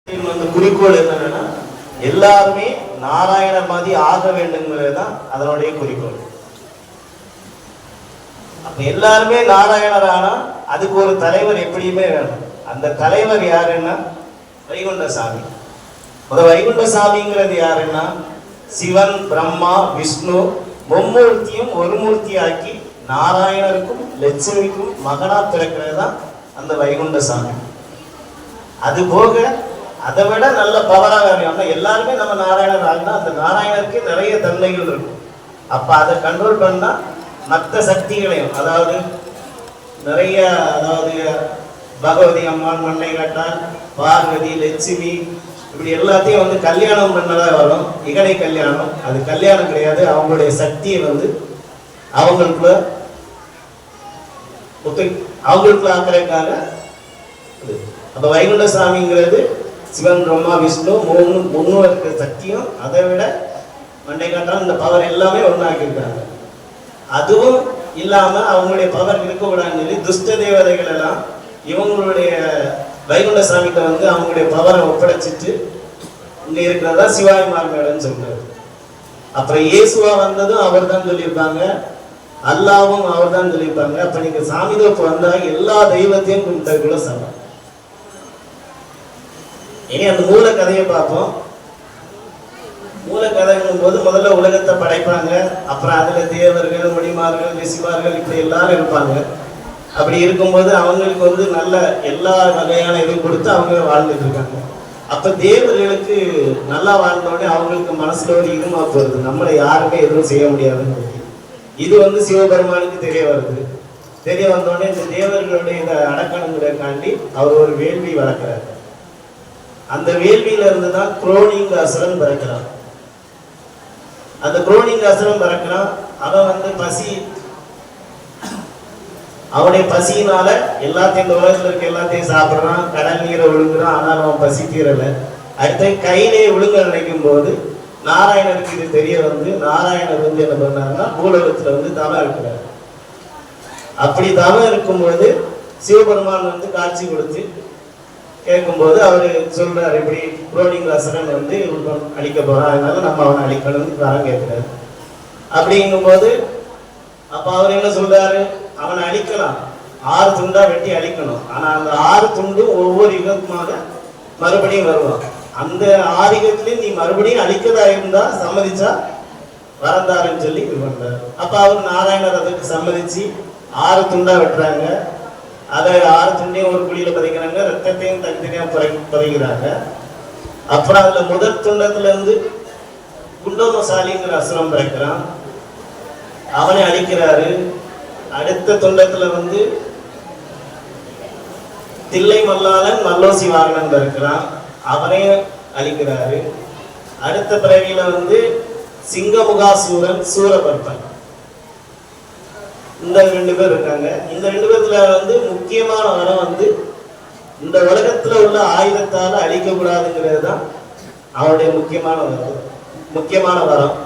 குறிக்கோள் என்னன்னா எல்லாருமே நாராயணர் மாதிரி ஆக வேண்டுங்கிறது தான் அதனுடைய குறிக்கோள். அப்ப எல்லாருமே நாராயணர் ஆனா அதுக்கு ஒரு தலைவர் எப்படியுமே வேணும். அந்த தலைவர் யாருன்னா வைகுண்டசாமி. வைகுண்டசாமிங்கிறது யாருன்னா சிவன், பிரம்மா, விஷ்ணு மும்மூர்த்தியும் ஒரு மூர்த்தி ஆக்கி நாராயணருக்கும் லட்சுமிக்கும் மகனா பிறக்கிறது தான் அந்த வைகுண்டசாமி. அது போக அதை விட நல்ல பவராக வேணும். எல்லாருமே நம்ம நாராயணர் ஆகினா அந்த நாராயணருக்கு நிறைய தன்மைகள் இருக்கும். அப்ப அதை கண்ட்ரோல் பண்ணா மற்ற சக்திகளையும், அதாவது நிறைய, அதாவது பகவதி அம்மான், மண்ணை கட்டான், பார்வதி, லட்சுமி, இப்படி எல்லாத்தையும் வந்து கல்யாணம் பண்ணதா வரும். இகடை கல்யாணம், அது கல்யாணம் கிடையாது. அவங்களுடைய சக்தியை வந்து அவங்களுக்குள்ள ஆக்கிறதுக்காக. அப்ப வைகுண்டசாமிங்கிறது சிவன், பிரம்மா, விஷ்ணு மூணு இருக்கிற சக்தியும் அதை விட மண்டை காட்டான் இந்த பவர் எல்லாமே ஒன்றாக்கியிருக்காங்க. அதுவும் இல்லாம அவங்களுடைய பவர் இருக்கக்கூடாதுன்னு சொல்லி துஷ்ட தேவதைகள் எல்லாம் இவங்களுடைய வைகுண்டசாமிகிட்ட வந்து அவங்களுடைய பவரை ஒப்படைச்சிட்டு இங்க இருக்கிறதா சிவாய் மார்மேடன்னு சொல்றாரு. அப்புறம் இயேசுவா வந்ததும் அவர் தான் சொல்லியிருப்பாங்க, அல்லாவும் அவர் தான் சொல்லியிருப்பாங்க. அப்ப நீங்க சாமி தோப்பு வந்தா எல்லா தெய்வத்தையும் கும்பிட்டதுக்குள்ள சமம். இனி அந்த மூல கதையை பார்ப்போம். மூல கதைங்கும் போது முதல்ல உலகத்தை படைப்பாங்க. அப்புறம் அதுல தேவர்கள், முடிமார்கள், ரிஷிமார்கள் இப்படி எல்லாரும் இருப்பாங்க. அப்படி இருக்கும்போது அவங்களுக்கு வந்து நல்ல எல்லா வகையான இதுவும் கொடுத்து அவங்க வாழ்ந்துட்டு இருக்காங்க. அப்ப தேவர்களுக்கு நல்லா வாழ்ந்தோடனே அவங்களுக்கு மனசுல ஒரு இதுமாப்பு வருது, நம்மளை யாருமே எதுவும் செய்ய முடியாதுன்னு. இது வந்து சிவபெருமானுக்கு தெரிய வருது. தெரிய வந்தோடனே இந்த தேவர்களுடைய இதை அடக்கணுங்கிறதுக்காண்டி அவர் ஒரு வேள்வி வளர்க்கிறார். அந்த வேள்வியில இருந்து தான் குரோனிங்க அசுரன் பிறக்கிறான். அந்த குரோனிங்க அசுரன் பிறக்கிறான். அவன் வந்து அவனுடைய பசியினால எல்லாத்தையும், இந்த உலகத்துல இருக்க எல்லாத்தையும் சாப்பிட்றான், கடல் நீரை விழுங்குறான். ஆனால் அவன் பசி தீரல. அடுத்த கையிலே விழுங்க நினைக்கும் போது நாராயணருக்கு இது தெரிய வந்து நாராயணர் வந்து என்ன பண்ணாருன்னா பூலோகத்துல வந்து தவம் இருக்கிறார். அப்படி தவம் இருக்கும்போது சிவபெருமான் வந்து காட்சி கொடுத்து கேட்கும்போது அவரு சொல்றாரு, இப்படி குரோனிங்க அசுரன் வந்து அழிக்க போறான், அதனால நம்ம அவனை அழிக்கணும்னு வரம் கேட்கிறாரு. அப்படிங்கும்போது அப்ப அவர் என்ன சொல்றாரு, அவனை அழிக்கலாம், 6 துண்டா வெட்டி அழிக்கணும். ஆனா அந்த 6 துண்டும் ஒவ்வொரு யுகமாக மறுபடியும் வருவான். அந்த 6 யுகத்திலையும் நீ மறுபடியும் அழிக்கதா இருந்தா சம்மதிச்சா வரந்தாருன்னு சொல்லி இது பண்றாரு. அப்ப அவர் நாராயணர் அதுக்கு சம்மதிச்சு 6 துண்டா வெட்டுறாங்க. அதை 6 துண்டையும் ஒரு குழியில பதைக்கிறாங்க, ரத்தத்தையும் தனித்தனியா பதைக்கிறாங்க. அப்புறம் அதுல முதல் துண்டத்துல இருந்து குண்டோமசாலிங்கிற அசுரம் பிறக்கிறான், அவனை அழிக்கிறாரு. அடுத்த துண்டத்துல வந்து தில்லை மல்லாளன் மல்லோசி வாகனன் இருக்கிறான், அவனையும் அழிக்கிறாரு. அடுத்த பிறவியில வந்து சிங்கமுகாசூரன், சூரபர்பன், இந்த 2 பேர் இருக்காங்க. இந்த 2 பேர்ல வந்து முக்கியமான வரம் வந்து இந்த உலகத்துல உள்ள ஆயுதத்தால அழிக்க கூடாதுங்கிறது தான் அவருடைய முக்கியமான வரம்.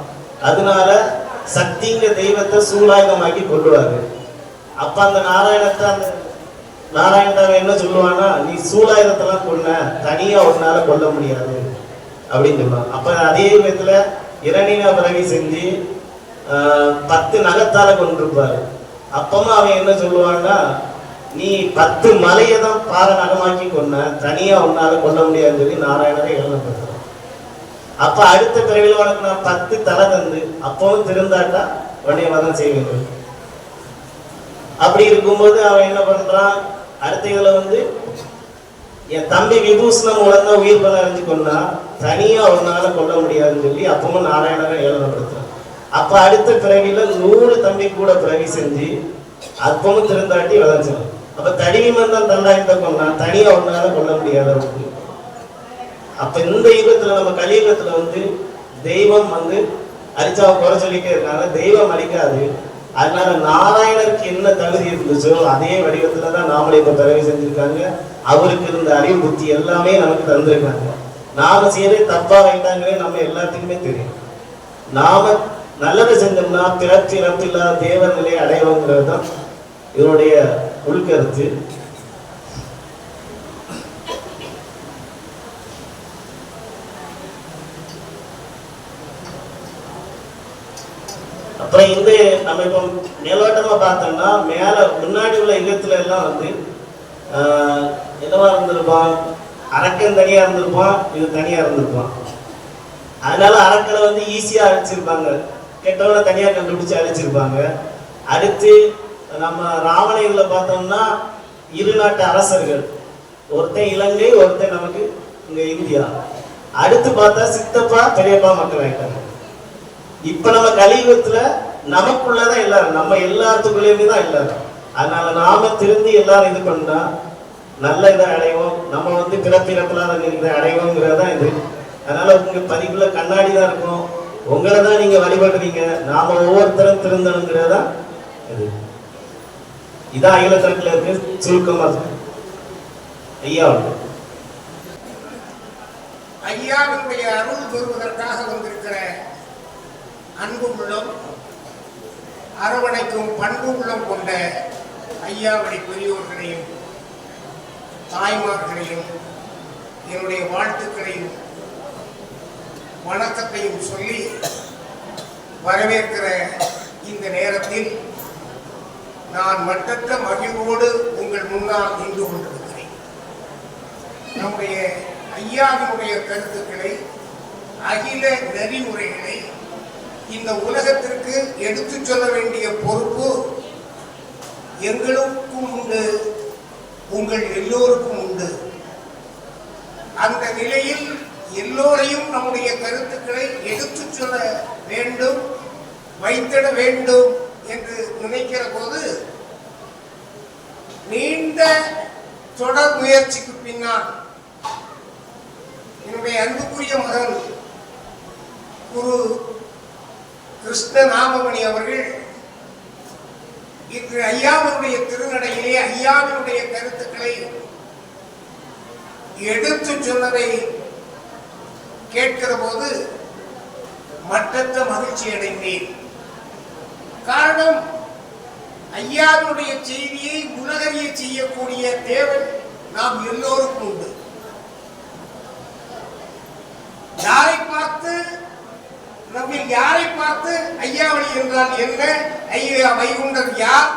அதனால சக்திங்க தெய்வத்தை சூலாயுதமாக்கி கொள்ளுவாரு. அப்ப அந்த நாராயணன் என்ன சொல்லுவான்னா, நீ சூலாயுதத்தெல்லாம் கொள்ள, தனியா ஒன்னால கொல்ல முடியாது அப்படின்னு சொல்லுவாங்க. அப்ப அதே விதத்துல இரணினா பிறவி செஞ்சு 10 நகத்தால கொண்டிருப்பாரு. அப்பமா அவன் என்ன சொல்லுவான்னா, நீ 10 மலையை தான் பார நகமாக்கி கொன்ன, தனியா ஒன்னால கொல்ல முடியாதுன்னு சொல்லி நாராயணரை எழுதப்படுறான். அப்ப அடுத்த பிறவில உனக்கு நான் 10 தலை தந்து அப்பவும் திருந்தாட்டா உடனே வதம் செய்வேன். அப்படி இருக்கும்போது அவன் என்ன பண்றான், அடுத்த இதுல வந்து என் தம்பி விபூஷணம் மூலம் தான் உயிர் பலம் அறிஞ்சு கொண்டா, தனியா ஒன்னால கொல்ல முடியாதுன்னு சொல்லி அப்பவும் நாராயணரை ஏளனப்படுத்துறான். அப்ப அடுத்த பிறவில 100 தம்பி கூட பிறவி செஞ்சு அப்பவும் திருந்தாட்டி வதஞ்சான். அப்ப தடிவிமன் தான் தண்டாயத்தை கொண்டான், தனியா ஒன்னால கொல்ல முடியாத. அப்ப இந்த யுகத்துல நம்ம கலியுகத்துல வந்து தெய்வம் வந்து அரிச்சாவை குறை சொல்லிட்டே இருக்காங்க, தெய்வம் அழிக்காது. அதனால நாராயணருக்கு என்ன தகுதி இருந்துச்சோ அதே வடிவத்துலதான் நாமளே இப்ப பிறவி செஞ்சிருக்காங்க. அவருக்கு இருந்த அறிவு புத்தி எல்லாமே நமக்கு தந்திருக்காங்க. நாம செய்யறே தப்பா வைத்தாங்களே நம்ம எல்லாத்துக்குமே தெரியும். நாம நல்லதை செஞ்சோம்னா பிறப்பு இறப்பு இல்லாத தேவ நிலையை அடைவோங்கிறது தான் இதனுடைய உள்கருத்து. அப்புறம் இந்த நம்ம இப்போ மேலோட்டமா பார்த்தோம்னா மேல முன்னாடி உள்ள யுகத்துல எல்லாம் வந்து என்னவா இருந்திருப்பான், அரக்கன் தனியா இருந்திருப்பான், இது தனியா இருந்திருப்பான். அதனால அரக்கனை வந்து ஈஸியா அழிச்சிருப்பாங்க, கெட்டவனை தனியா கண்டுபிடிச்சு அழிச்சிருப்பாங்க. அடுத்து நம்ம ராவணையில பார்த்தோம்னா இரு நாட்டு அரசர்கள், ஒருத்தன் இலங்கை, ஒருத்தன் நமக்கு இங்க இந்தியா. அடுத்து பார்த்தா சித்தப்பா பெரியப்பா மக்கள் ஆயிட்டாங்க. இப்ப நம்ம கலியுகத்துல நமக்குள்ளதான் எல்லாரும், நம்ம எல்லாத்துக்குள்ளேயுமே தான் எல்லாரும். அதனால நாம திருந்தி எல்லாரும் இது பண்ணா நல்ல இதை அடைவோம். நம்ம வந்து பிறப்பிறப்பில்லாத இதை அடைவோங்கிறதான் இது. அதனால உங்க பதிவுல கண்ணாடி தான் இருக்கும், உங்களை தான் நீங்க வழிபடுறீங்க. நாம ஒவ்வொருத்தரும் திருந்தணுங்கிறதா இது. இதான் அகிலத்தரத்துல இருக்கு சுருக்கமா ஐயா. ஐயாவினுடைய அருள் பெறுவதற்காக வந்திருக்கிற அன்பு உள்ளம், அரவணைக்கும் பண்பு உள்ளம் கொண்ட ஐயாவடி பெரியோர்களையும் தாய்மார்களையும் என்னுடைய வாழ்த்துக்களையும் வணக்கத்தையும் சொல்லி வரவேற்கிற இந்த நேரத்தில் நான் மற்றற்ற மகிழ்வோடு உங்கள் முன்னால் நின்று கொண்டிருக்கிறேன். நம்முடைய ஐயாவினுடைய கருத்துக்களை, அகில நெறிமுறைகளை இந்த உலகத்திற்கு எடுத்து சொல்ல வேண்டிய பொறுப்பு எங்களுக்கும் உண்டு, உங்கள் எல்லோருக்கும் உண்டு. அந்த நிலையில் எல்லோரையும் நம்முடைய கருத்துக்களை எடுத்து சொல்ல வேண்டும், வைத்திட வேண்டும் என்று நினைக்கிற போது நீண்ட தொடர் முயற்சிக்கு பின்னால் என்னுடைய அன்புக்குரிய மகன் குரு கிருஷ்ண நாமமணி அவர்கள் இன்று ஐயாவினுடைய திருநடையிலே ஐயாவினுடைய கருத்துக்களை எடுத்து சொன்னதை கேட்கிற போது மற்றற்ற மகிழ்ச்சி அடைந்தேன். காரணம், ஐயாவினுடைய செய்தியை உலகறிய செய்யக்கூடிய தேவன் நாம் எல்லோருக்கும் உண்டு. யாரை பார்த்து, நம்மில் யாரை பார்த்து ஐயாவளி என்றால் என்ன, ஐயா வைகுண்டர் யார்,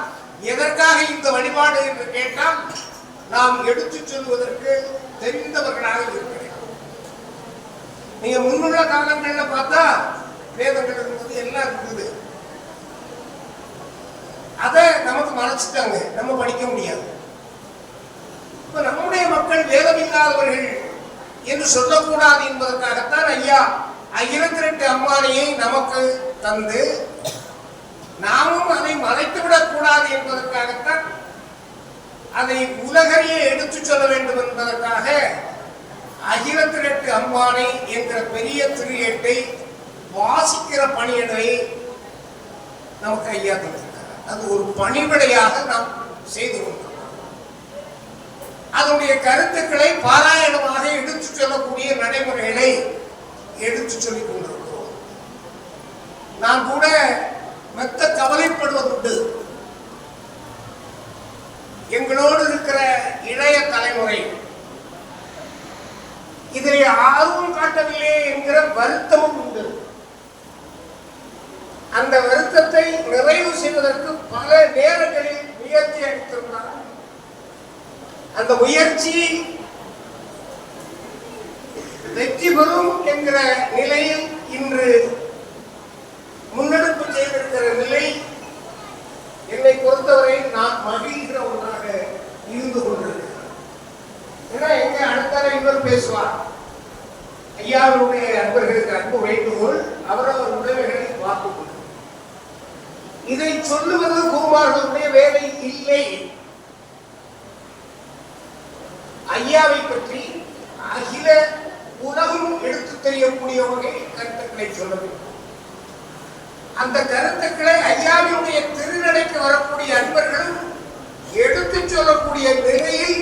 எதற்காக இந்த வழிபாடு என்று கேட்டால் நாம் எடுத்து சொல்வதற்கு தெரிந்தவர்களாக இருக்கிறேன். நீங்க முன்னுள்ள காலங்களில் பார்த்தா வேதங்கள் இருந்தது, எல்லாம் இருந்தது. அதை நமக்கு மறைச்சிட்டாங்க, நம்ம படிக்க முடியாது. இப்ப நம்முடைய மக்கள் வேதம் இல்லாதவர்கள் என்று சொல்லக்கூடாது என்பதற்காகத்தான் ஐயா அகிலத்திரட்டு அம்மானையை நமக்கு தந்து, நாமும் அதை மறைத்துவிடக் கூடாது என்பதற்காகத்தான், அதை உலகறிய எடுத்து சொல்ல வேண்டும் என்பதற்காக அகிலத்திரட்டு அம்மானை என்கிற பெரிய திருஏட்டை வாசிக்கிற பணியினை நமக்கு ஐயா தந்திருக்கிறார். அது ஒரு பணிவிடையாக நாம் செய்து கொண்டோம். அதனுடைய கருத்துக்களை பாராயணமாக எடுத்து சொல்லக்கூடிய நடைமுறைகளை எடுத்து சொல்லிக் கொண்டிருக்கிறோம். நான் கூட மெத்த கவலைப்படுவதுண்டு. எங்களோடு இருக்கிற இளைய தலைமுறை இதில் ஆர்வம் காட்டவில்லை என்கிற வருத்தமும் உண்டு. அந்த வருத்தத்தை நிறைவு செய்வதற்கு பல நேரங்களில் முயற்சி எடுத்திருந்தார். அந்த முயற்சி வெற்றி பெறும் என்கிற நிலையில் இன்று முன்னெடுப்பு செய்திருக்கிற நிலை என்னை பொறுத்தவரை நான் மகிழ்கிற ஒன்றாக இருந்து கொண்டிருக்கிறேன். ஏன்னா எங்க அடுத்த இவர் பேசுவார், ஐயாவுடைய அன்பர்களுக்கு அன்பு வேண்டுகோள், அவரவர் உடைமைகளை வாக்குக் இதை சொல்லுவது குருமார்களுடைய வேலை இல்லை. ஐயாவை பற்றி அகில உலகம் எடுத்து தெரியக்கூடிய வகை கருத்துக்களை சொல்ல வேண்டும். அந்த கருத்துக்களை ஐயாவினுடைய திருநடைக்கு வரக்கூடிய அன்பர்களும் எடுத்து சொல்லக்கூடிய நிலையில்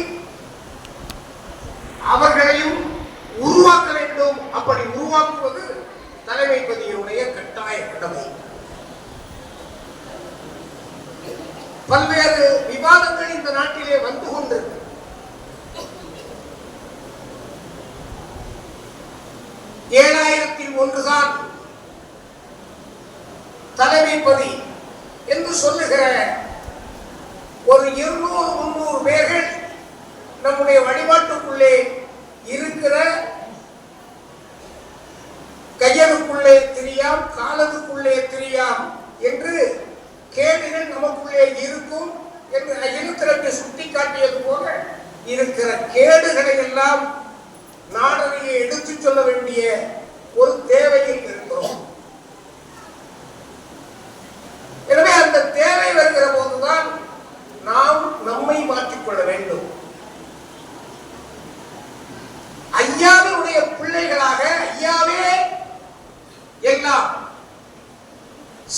அவர்களையும் உருவாக்க வேண்டும். அப்படி உருவாக்குவது தலைமைப்பதியினுடைய கட்டாய கடமை. பல்வேறு விவாதங்கள் இந்த நாட்டிலே வந்து கொண்டு 7001 தான் தலைமைப்பதி என்று சொல்லுகிற ஒரு 200-300 பேர்கள் நம்முடைய வழிபாட்டுக்குள்ளே இருக்கிற கையனுக்குள்ளே தெரியாம், காலத்துக்குள்ளே தெரியாம் என்று கேடுகள் நமக்குள்ளே இருக்கும் என்று இருக்கிற சுட்டி காட்டியது போல இருக்கிற கேடுகளை எல்லாம் நாடறிய எடுத்து சொல்ல வேண்டிய ஒரு தேவையில் இருக்கிறோம். எனவே அந்த தேவை வருகிற போதுதான் நாம் நம்மை மாற்றிக்கொள்ள வேண்டும். ஐயாவினுடைய பிள்ளைகளாக ஐயாவே எல்லாம்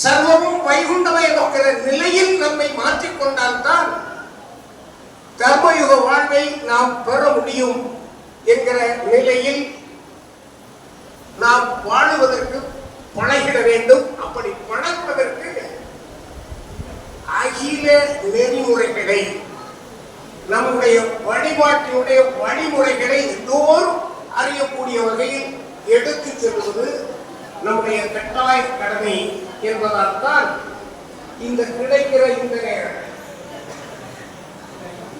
சர்வமும் வைகுண்டமய நோக்கிற நிலையில் நம்மை மாற்றிக்கொண்டால்தான் தர்மயுக வாழ்வை நாம் பெற முடியும் என்கிற நிலையில் நாம் வாழுவதற்கு பழகிட வேண்டும். அப்படி பழகுவதற்கு அகில நெறிமுறைகளை, நம்முடைய வழிபாட்டினுடைய வழிமுறைகளை எல்லோரும் அறியக்கூடிய வகையில் எடுத்து செல்வது நம்முடைய கட்டாய கடமை என்பதால் தான் இந்த கிடைக்கிற இந்த நேரம்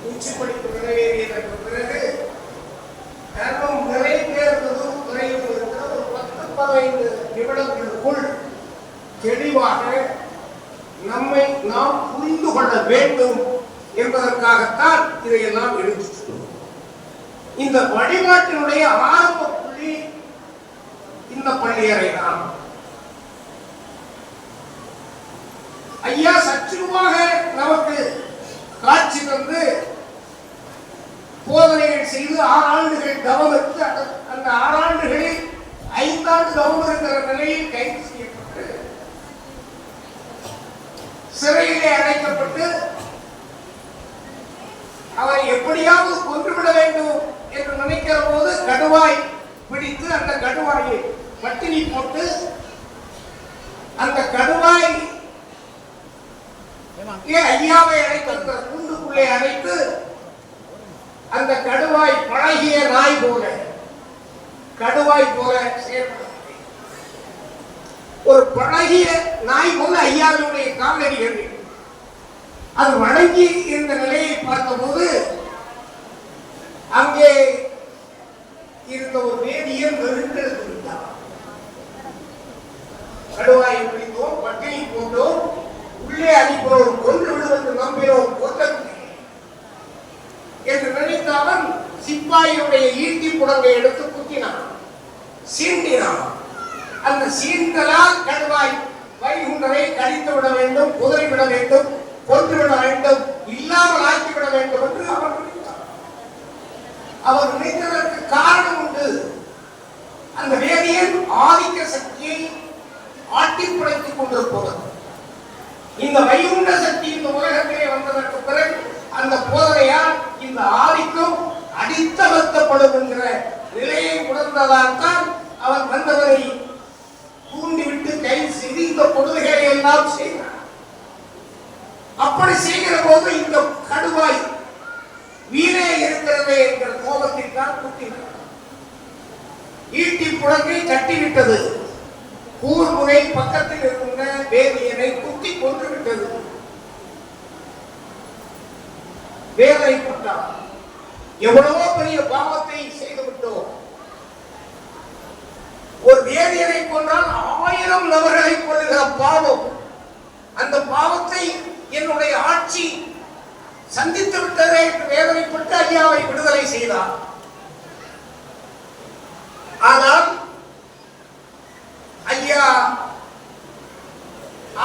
உச்சிப்படிப்பு நிறைவேறியதற்கு பிறகு தர்மம் நிறைவேறுவதும் குறைவதற்கு ஒரு 10-15 நிமிடங்களுக்குள் தெளிவாக நம்மை நாம் புரிந்து கொள்ள வேண்டும் என்பதற்காகத்தான் இதையெல்லாம் எடுத்து சொல்லுவோம். இந்த வழிபாட்டினுடைய ஆரம்ப புள்ளி இந்த பள்ளியறை தான். ஐயா சற்றுமாக நமக்கு காட்சி தந்து போதனைகள் செய்து 6 ஆண்டுகள் தவம் எடுத்து அந்த 6 ஆண்டுகளில் 5 ஆண்டு தவம் இருக்கிற நிலையில் கைது செய்யப்பட்டு சிறையிலே அடைக்கப்பட்டு அவரை எப்படியாவது கொன்றுவிட வேண்டும் என்று நினைக்கிற போது கடுவாய் பிடித்து அந்த கடுவாயை பட்டினி போட்டு அந்த கடுவாய் ஐயாவை அடைத்த கூண்டுக்குள்ளே அடைத்து அந்த கடுவாய் பழகிய நாய் போல கடுவாய் போல ஒரு பழகிய நாய் போல ஐயாவினுடைய காலடிகள் அது வணங்கி இருந்த நிலையை பார்த்தபோது அங்கே இருந்த ஒரு வேதியர் வெறுத்தெடுத்து விட்டார். கடுவாயை பிடித்தோம், பட்டினி போட்டோம், உள்ளே அடிப்போம், கொன்று விடுவது நம்பினோம், கொல்லவில்லை என்று நினைத்த அவன் சிப்பாயினுடைய ஈட்டி புடங்கை எடுத்து குத்தினான், சீண்டினான். அந்த சீண்டலால் கடுவாய் வைகுண்டரை கடித்து விட வேண்டும், குதிரை விட வேண்டும், கொன்று விட வேண்டும், இல்லாமல் ஆக்கிவிட வேண்டும் என்று அவர் நினைத்தார். அவர் நினைத்ததற்கு காரணம் உண்டு. அந்த வேதியன் ஆதிக்க சக்தியை ஆட்டி படைத்துக் கொண்டிருப்பவர். இந்த வைகுண்ட சக்தி இந்த உலகத்திலே வந்ததற்கு பிறகு அந்த போதனையால் இந்த ஆதிக்கம் அடித்தமர்த்தப்படும் என்கிற நிலையை உணர்ந்ததால் தான் அவர் வந்தவரை தூண்டிவிட்டு கைது செய்து இந்த கொடுமைகளை எல்லாம் செய்தார். அப்படி செய்கிற போது இந்த கடுவாய் வீரே இருக்கிறதே என்கிற கோபத்தில் தான் குத்தினார். ஈட்டி புடங்கை தட்டிவிட்டது. கூர்முனை பக்கத்தில் இருந்த வேதியனை குத்தி கொன்று விட்டது. வேதனைப்பட்டார். எவ்வளவோ பெரிய பாவத்தை செய்து விட்டோம். ஒரு வேதியனை கொன்றால் 1000 நபர்களை கொள்ளுகிற பாவம். அந்த பாவத்தை என்னுடைய ஆட்சி சந்தித்து விட்டதே என்று வேதனைப்பட்டு ஐயாவை விடுதலை செய்தார். ஆனால் ஐயா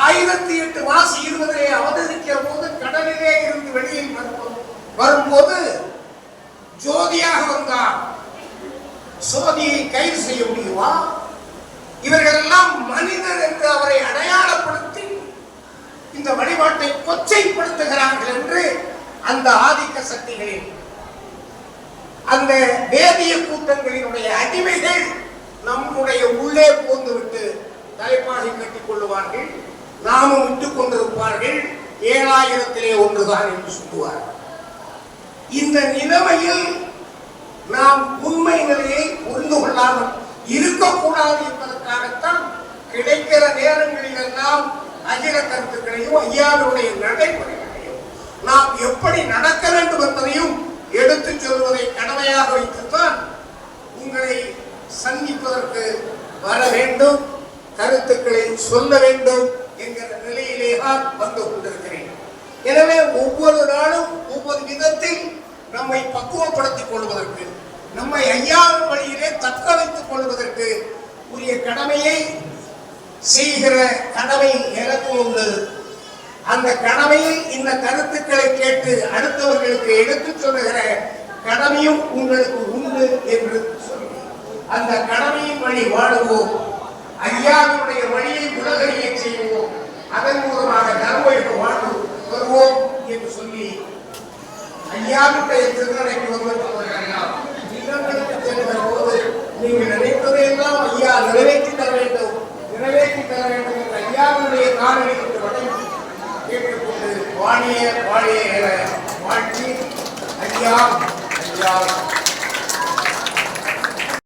1008 மாசி 20 அவதரிக்கிற போது கடலிலே இருந்து வெளியில் வரும்போது ஜோதியாக வந்தார். சோதியை கைது செய்ய முடியுமா? இவர்கள் எல்லாம் மனிதர் என்று அவரை அடையாளப்படுத்தி இந்த வழிபாட்டை கொச்சைப்படுத்துகிறார்கள் என்று அந்த ஆதிக்க சக்திகளில் அந்த வேதிய கூட்டங்களினுடைய அடிமைகள் நம்முடைய உள்ளே போந்துவிட்டு தலைப்பாகை கட்டிக் கொள்ளுவார்கள். நாமும் விட்டுக் கொண்டிருப்பார்கள். 7000 ஒன்றுதான் என்று சொல்லுவார்கள். இந்த நிலைமையில் நாம் உண்மை நிலையை புரிந்து கொள்ளாமல் இருக்கக்கூடாது என்பதற்காகத்தான் கிடைக்கிற நேரங்களில் எல்லாம் அகில கருத்துக்களையும் ஐயாவுடைய நடைமுறைகளையும் நாம் எப்படி நடக்க வேண்டும் என்பதையும் எடுத்துச் சொல்வதை கடமையாக வைத்துத்தான் உங்களை சந்திப்பதற்கு வர வேண்டும், கருத்துக்களை சொல்ல வேண்டும் என்கிற நிலையிலே தான் வந்து கொண்டிருக்கிறேன். எனவே ஒவ்வொரு நாளும் ஒவ்வொரு விதத்தில் நம்மை பக்குவப்படுத்திக் கொள்வதற்கு, நம்மை ஐயாவின் வழியிலே தக்க வைத்துக் கொள்வதற்கு உரிய கடமையை செய்கிற கடமை எனக்கு உண்டு. அந்த கடமையில் இந்த கருத்துக்களை கேட்டு அடுத்தவர்களுக்கு எடுத்துச் சொல்லுகிற கடமையும் உங்களுக்கு உண்டு என்று சொல்லி அந்த கடமையின் வழி வாழுவோம். ஐயாவுடைய வழியை உலகறிய செய்வோம். அதன் மூலமாக நல்வழிக்கு வாழ்வு வருவோம் என்று சொல்லி ஐயாவுடைய திருநடைக்கு வருவதற்கெல்லாம் இல்லங்களுக்கு செல்கிற போது நீங்கள் நினைப்பதையெல்லாம் ஐயா நிறைவேற்றி தர வேண்டும், நிறைவேற்றி தர வேண்டும் என்ற ஐயாவுடைய காரணங்களுக்கு வழங்கி கேட்டுக்கொண்டு வாழிய வாழிய என வாழ்த்தி ஐயா ஐயா